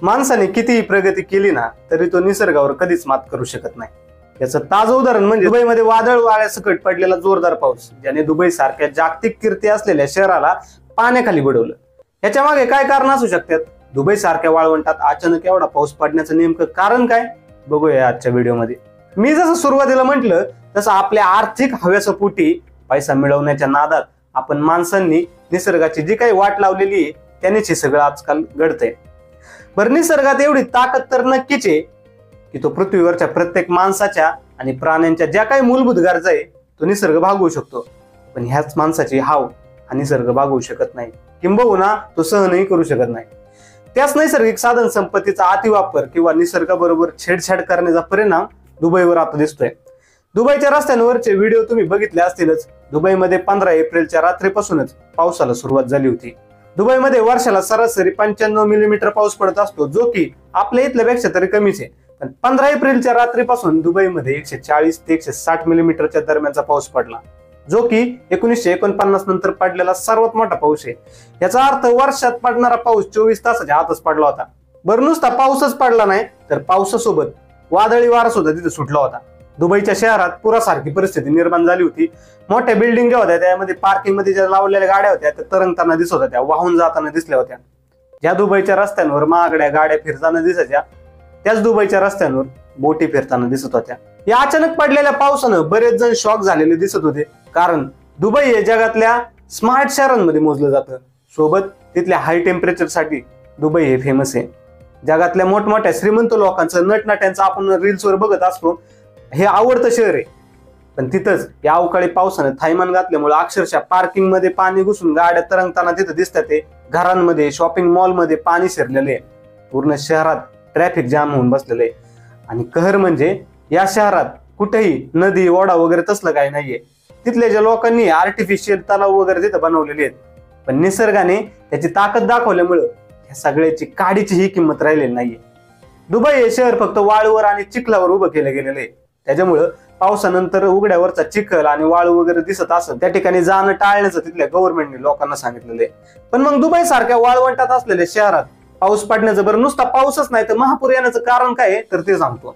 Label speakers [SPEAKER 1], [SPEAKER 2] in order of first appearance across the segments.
[SPEAKER 1] माणसाने कितीही प्रगती केली ना तरी तो निसर्गावर कधीच मात करू शकत नाही। याचं ताजं उदाहरण म्हणजे दुबईमध्ये वादळ वाऱ्यासकट पडलेला जोरदार पाऊस, ज्याने दुबई सारख्या जागतिक कीर्ती असलेल्या शहराला पाण्याखाली बुडवलं। याच्या मागे काय कारण असू शकतात? दुबई सारख्या वाळवंटात अचानक एवढा पाऊस पडण्याचं नेमकं कारण काय, बघूया आजच्या व्हिडिओमध्ये। मी जसं सुरुवातीला म्हटलं तसं आपल्या आर्थिक हव्यासपोटी पैसा मिळवण्याच्या नादात आपण माणसांनी निसर्गाची जी काही वाट लावलेली आहे त्यानेच हे सगळं आजकाल घडतंय। बरं, निसर्गात एवढी ताकद तर नक्कीच आहे की तो पृथ्वीवरच्या प्रत्येक माणसाच्या आणि प्राण्यांच्या ज्या काही मूलभूत गरजा आहे तो निसर्ग भागवू शकतो, पण ह्याच माणसाची हाव हा निसर्ग भागवू शकत नाही, किंबहुना तो सहनही करू शकत नाही। त्याच नैसर्गिक साधन संपत्तीचा अतिवापर किंवा निसर्गाबरोबर छेडछाड करण्याचा परिणाम दुबईवर आता दिसतोय। दुबईच्या रस्त्यांवरचे व्हिडिओ तुम्ही बघितले असतीलच। दुबईमध्ये 15 एप्रिलच्या रात्रीपासूनच पावसाला सुरुवात झाली होती। दुबईमध्ये वर्षाला सरासरी 95 मिलीमीटर पाऊस पडत असतो, जो की आपल्या इथल्यापेक्षा तरी कमीच आहे। पण 15 एप्रिलच्या रात्रीपासून दुबईमध्ये 140 ते 160 मिलीमीटरच्या दरम्यानचा पाऊस पडला, जो की 1949 नंतर पडलेला सर्वात मोठा पाऊस आहे। याचा अर्थ वर्षात पडणारा पाऊस 24 तासाच्या आतच पडला होता। बरं, नुसता पाऊसच पडला नाही तर पावसासोबत वादळी वारा सुद्धा तिथे सुटला होता। दुबईच्या शहरात पुरासारखी परिस्थिती निर्माण झाली होती। मोठ्या बिल्डिंग ज्या होत्या त्यामध्ये पार्किंग मध्ये ज्या लावलेल्या गाड्या होत्या त्या तरंगताना दिसत होत्या, वाहून जाताना दिसल्या होत्या। ज्या दुबईच्या रस्त्यांवर महागड्या गाड्या फिरताना दिसायच्या त्याच दुबईच्या रस्त्यांवर बोटी फिरताना दिसत होत्या। या अचानक पडलेल्या पावसानं बरेच जण शॉक झालेले दिसत होते, कारण दुबई हे जगातल्या स्मार्ट शहरांमध्ये मोजलं जातं। सोबत तिथल्या हाय टेम्परेचर साठी दुबई हे फेमस आहे। जगातल्या मोठमोठ्या श्रीमंत लोकांचं नटनट्यांचं आपण रील्सवर बघत असतो, हे आवडतं शहर आहे। पण तिथंच या अवकाळी पावसानं थैमान घातल्यामुळे अक्षरशः पार्किंग मध्ये पाणी घुसून गाड्या तरंगताना तिथं दिसतात। ते घरांमध्ये, शॉपिंग मॉल मध्ये पाणी शिरलेले आहे। पूर्ण शहरात ट्रॅफिक जाम होऊन बसलेलं आहे। आणि कहर म्हणजे या शहरात कुठेही नदी, ओढा वगैरे तसलं काही नाहीये। तिथल्या ज्या लोकांनी आर्टिफिशियल तलाव वगैरे तिथं बनवलेले आहेत, पण निसर्गाने त्याची ताकद दाखवल्यामुळं या सगळ्याची काडीचीही किंमत राहिलेली नाहीये। दुबई हे शहर फक्त वाळूवर आणि चिखलावर उभं केलं गेलेलं आहे। त्याच्यामुळं पावसानंतर उघड्यावरचा चिखल आणि वाळू वगैरे दिसत असत त्या ठिकाणी जाणं टाळण्याचं तिथल्या गव्हर्नमेंटने लोकांना सांगितलेलं आहे। पण मग दुबई सारख्या वाळवंटात असलेल्या शहरात पाऊस पडण्याचं, बरं नुसता पाऊसच नाही तर महापूर येण्याचं कारण काय आहे तर ते सांगतो।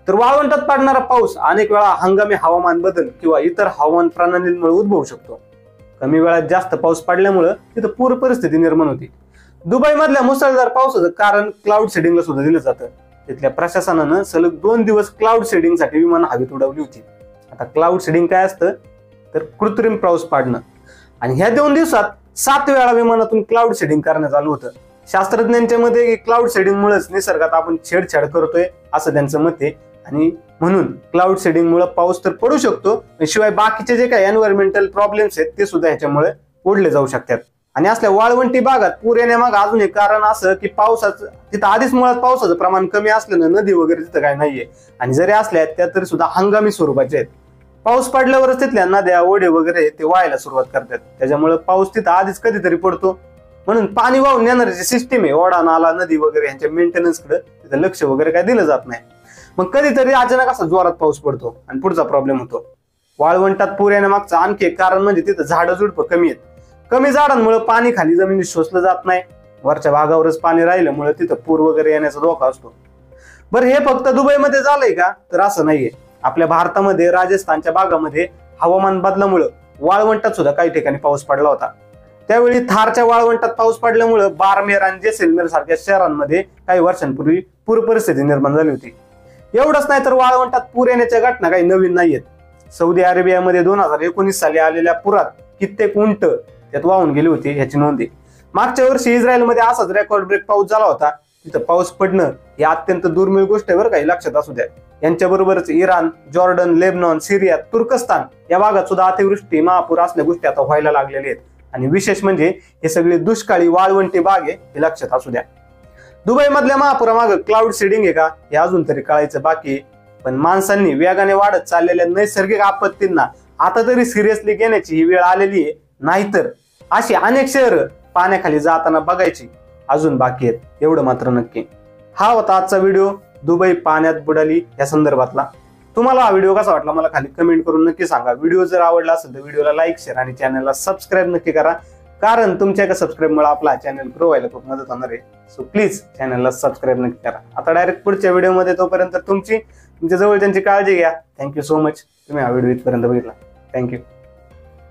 [SPEAKER 1] तर वाळवंटात पडणारा पाऊस अनेक वेळा हंगामी हवामान बदल किंवा इतर हवामान प्रणालींमुळे उद्भवू शकतो। कमी वेळात जास्त पाऊस पडल्यामुळे तिथं पूर परिस्थिती निर्माण होती। दुबई मधल्या मुसळधार पावसाचं कारण क्लाउड सीडिंगला सुद्धा दिलं जातं। तिथल्या प्रशासनानं सलग 2 दिवस क्लाउड सीडिंग साठी विमानं हवेत उडवली होती। आता क्लाउड सीडिंग काय असतं तर कृत्रिम पाऊस पाडणं, आणि ह्या 2 दिवसात 7 वेळा विमानातून क्लाउड सीडिंग करण्यात आलं होतं। शास्त्रज्ञांच्या मते क्लाउड सीडिंग मुळेच निसर्गात आपण छेडछाड करतोय असं त्यांचं मत आहे, आणि म्हणून क्लाउड सीडिंग मुळे पाऊस तर पडू शकतो, शिवाय बाकीचे जे काही एन्व्हायरमेंटल प्रॉब्लेम्स आहेत ते सुद्धा ह्याच्यामुळे ओढले जाऊ शकतात। आणि असल्या वाळवंटी भागात पूर येण्यामागे अजून एक कारण असं की पावसाचं तिथं आधीच मुळात पावसाचं प्रमाण कमी असल्यानं नदी वगैरे तिथं काय नाहीये, आणि जरी असल्या त्या तरी सुद्धा हंगामी स्वरूपाचे आहेत। पाऊस पडल्यावरच तिथल्या नद्या, ओढे वगैरे ते वाहायला सुरुवात करतात। त्याच्यामुळे पाऊस तिथं आधीच कधीतरी पडतो, म्हणून पाणी वाहून येणारी जी सिस्टीम आहे, ओढा, नाला, नदी वगैरे यांच्या मेंटेनन्स कडे तिथं लक्ष वगैरे काय दिलं जात नाही। मग कधीतरी अचानक असा जोरात पाऊस पडतो आणि पुढचा प्रॉब्लेम होतो। वाळवंटात पूर येण्यामागचं आणखी एक कारण म्हणजे तिथं झाडं झुडपं कमी आहेत। कमी झाडांमुळे पाणी खाली जमिनीत शोषलं जात नाही, वरच्या भागावरच पाणी राहिल्यामुळे तिथं पूर वगैरे येण्याचा धोका असतो। बरं, हे फक्त दुबईमध्ये झालंय का तर असं नाहीये। आपल्या भारतामध्ये राजस्थानच्या भागामध्ये हवामान बदलामुळे वाळवंटात सुद्धा काही ठिकाणी पाऊस पडला होता। त्यावेळी थारच्या वाळवंटात पाऊस पडल्यामुळे बारमेर आणि जैसलमेर सारख्या शहरांमध्ये काही वर्षांपूर्वी पूर परिस्थिती निर्माण झाली होती। एवढंच नाही तर वाळवंटात पूर येण्याच्या घटना काही नवीन नाहीयेत। सौदी अरेबियामध्ये 2019 साली आलेल्या पुरात कित्येक उंट त्यात वाहून गेली होती, ह्याची नोंद आहे। मागच्या वर्षी इस्रायलमध्ये असाच रेकॉर्ड ब्रेक पाऊस झाला होता। तिथं पाऊस पडणं ही अत्यंत दुर्मिळ गोष्ट आहे बरं, काही लक्षात असू द्या। यांच्याबरोबरच इराण, जॉर्डन, लेबनॉन, सिरिया, तुर्कस्तान या भागात सुद्धा अतिवृष्टी, महापूर असल्या गोष्टी आता व्हायला लागलेल्या आहेत। आणि विशेष म्हणजे हे सगळे दुष्काळी वाळवंटी भाग आहे, हे लक्षात असू द्या। दुबई मधल्या महापुरामागे क्लाउड सीडिंग आहे का हे अजून तरी कळायचं बाकी आहे, पण माणसांनी वेगाने वाढत चाललेल्या नैसर्गिक आपत्तींना आता तरी सिरियसली घेण्याची ही वेळ आलेली आहे, नाहीतर अशी अनेक शहरं पाण्याखाली जाताना बघायची अजून बाकी आहेत, एवढं मात्र नक्की। हा होता आजचा व्हिडिओ दुबई पाण्यात बुडाली या संदर्भातला। तुम्हाला हा व्हिडिओ कसा वाटला मला खाली कमेंट करून नक्की सांगा। व्हिडिओ जर आवडला असेल तर व्हिडिओला लाईक, शेअर आणि चॅनलला सबस्क्राईब नक्की करा। कारण तुमच्या एका सबस्क्राईबमुळे आपला चॅनल ग्रो व्हायला खूप मदत होणार आहे. सो प्लीज चॅनलला सबस्क्राईब नक्की करा. आता डायरेक्ट पुढच्या व्हिडिओमध्ये, तोपर्यंत तुमच्या जवळच्यांची काळजी घ्या. थँक्यू सो मच, तुम्ही हा व्हिडिओ इथपर्यंत बघितला. थँक्यू.